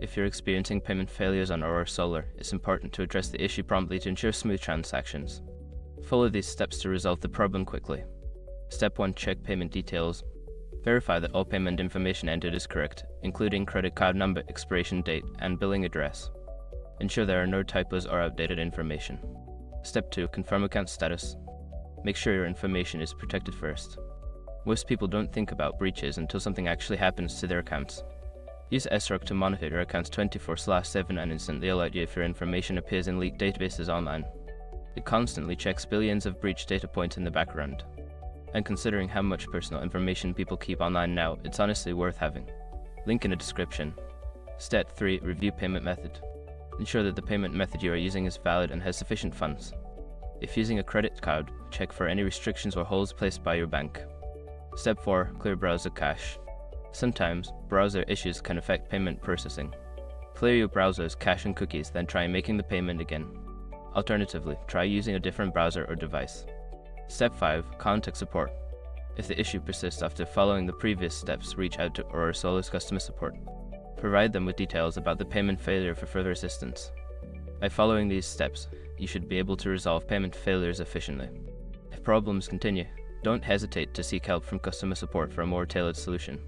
If you're experiencing payment failures on Aurora Solar, it's important to address the issue promptly to ensure smooth transactions. Follow these steps to resolve the problem quickly. Step 1. Check payment details. Verify that all payment information entered is correct, including credit card number, expiration date, and billing address. Ensure there are no typos or outdated information. Step 2. Confirm account status. Make sure your information is protected first. Most people don't think about breaches until something actually happens to their accounts. Use SROC to monitor your accounts 24/7 and instantly alert you if your information appears in leaked databases online. It constantly checks billions of breach data points in the background. And considering how much personal information people keep online now, it's honestly worth having. Link in the description. Step 3. Review payment method. Ensure that the payment method you are using is valid and has sufficient funds. If using a credit card, check for any restrictions or holds placed by your bank. Step 4. Clear browser cache. Sometimes, browser issues can affect payment processing. Clear your browser's cache and cookies, then try making the payment again. Alternatively, try using a different browser or device. Step 5. Contact support. If the issue persists after following the previous steps, reach out to Aurora Solar's customer support. Provide them with details about the payment failure for further assistance. By following these steps, you should be able to resolve payment failures efficiently. If problems continue, don't hesitate to seek help from customer support for a more tailored solution.